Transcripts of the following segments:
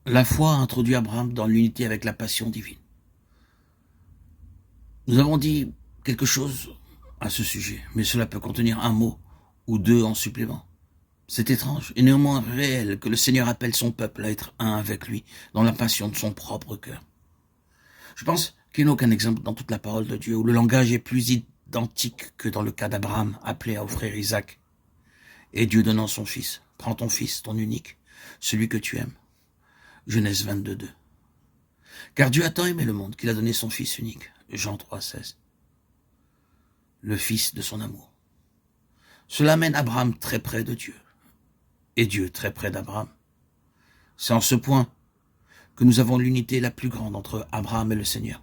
La foi a introduit Abraham dans l'unité avec la passion divine. Nous avons dit quelque chose à ce sujet, mais cela peut contenir un mot ou deux en supplément. C'est étrange et néanmoins réel que le Seigneur appelle son peuple à être un avec lui dans la passion de son propre cœur. Je pense qu'il n'y a aucun exemple dans toute la parole de Dieu où le langage est plus identique que dans le cas d'Abraham appelé à offrir Isaac. Et Dieu donnant son fils. Prends ton fils, ton unique, celui que tu aimes. Genèse 22, 2. Car Dieu a tant aimé le monde qu'il a donné son fils unique. Jean 3, 16. Le fils de son amour. Cela mène Abraham très près de Dieu. Et Dieu très près d'Abraham. C'est en ce point que nous avons l'unité la plus grande entre Abraham et le Seigneur.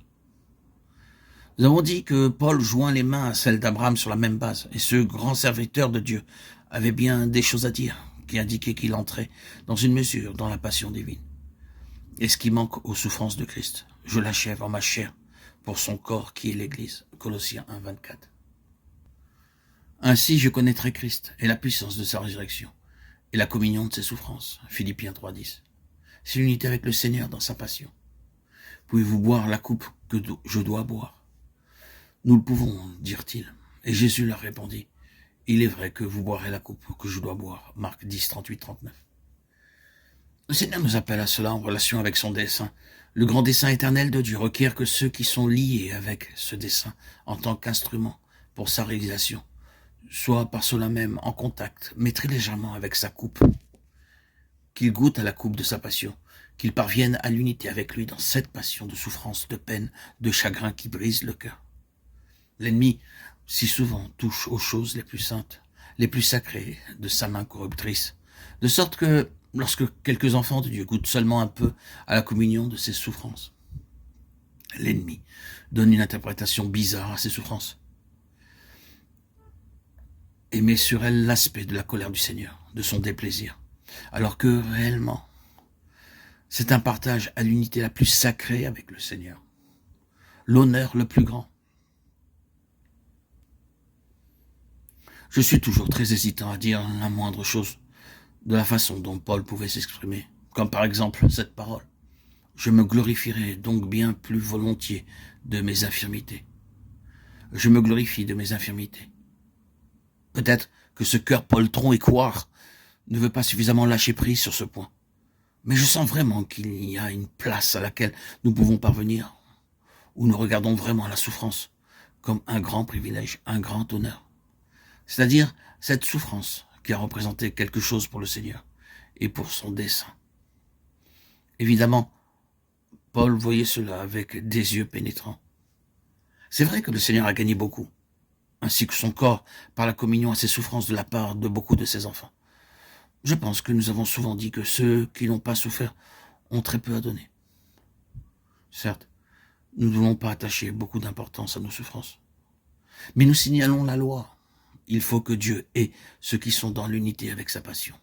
Nous avons dit que Paul joint les mains à celles d'Abraham sur la même base, et ce grand serviteur de Dieu avait bien des choses à dire, qui indiquaient qu'il entrait dans une mesure dans la passion divine. Et ce qui manque aux souffrances de Christ, je l'achève en ma chair pour son corps qui est l'Église. Colossiens 1, 24. Ainsi je connaîtrai Christ et la puissance de sa résurrection et la communion de ses souffrances. Philippiens 3, 10. C'est l'unité avec le Seigneur dans sa passion. Pouvez-vous boire la coupe que je dois boire? Nous le pouvons, dirent-ils. Et Jésus leur répondit, il est vrai que vous boirez la coupe que je dois boire. Marc 10, 38, 39. Le Seigneur nous appelle à cela en relation avec son dessein. Le grand dessein éternel de Dieu requiert que ceux qui sont liés avec ce dessein en tant qu'instrument pour sa réalisation soient par cela même en contact, mais très légèrement avec sa coupe, qu'ils goûtent à la coupe de sa passion, qu'ils parviennent à l'unité avec lui dans cette passion de souffrance, de peine, de chagrin qui brise le cœur. L'ennemi, si souvent, touche aux choses les plus saintes, les plus sacrées de sa main corruptrice, de sorte que lorsque quelques enfants de Dieu goûtent seulement un peu à la communion de ses souffrances, l'ennemi donne une interprétation bizarre à ces souffrances et met sur elles l'aspect de la colère du Seigneur, de son déplaisir, alors que réellement, c'est un partage à l'unité la plus sacrée avec le Seigneur, l'honneur le plus grand. Je suis toujours très hésitant à dire la moindre chose de la façon dont Paul pouvait s'exprimer, comme par exemple cette parole. Je me glorifierai donc bien plus volontiers de mes infirmités. Je me glorifie de mes infirmités. Peut-être que ce cœur poltron et couard ne veut pas suffisamment lâcher prise sur ce point. Mais je sens vraiment qu'il y a une place à laquelle nous pouvons parvenir, où nous regardons vraiment la souffrance comme un grand privilège, un grand honneur. C'est-à-dire cette souffrance qui a représenté quelque chose pour le Seigneur et pour son dessein. Évidemment, Paul voyait cela avec des yeux pénétrants. C'est vrai que le Seigneur a gagné beaucoup, ainsi que son corps, par la communion à ses souffrances de la part de beaucoup de ses enfants. Je pense que nous avons souvent dit que ceux qui n'ont pas souffert ont très peu à donner. Certes, nous ne devons pas attacher beaucoup d'importance à nos souffrances, mais nous signalons la loi. Il faut que Dieu ait ceux qui sont dans l'unité avec sa passion.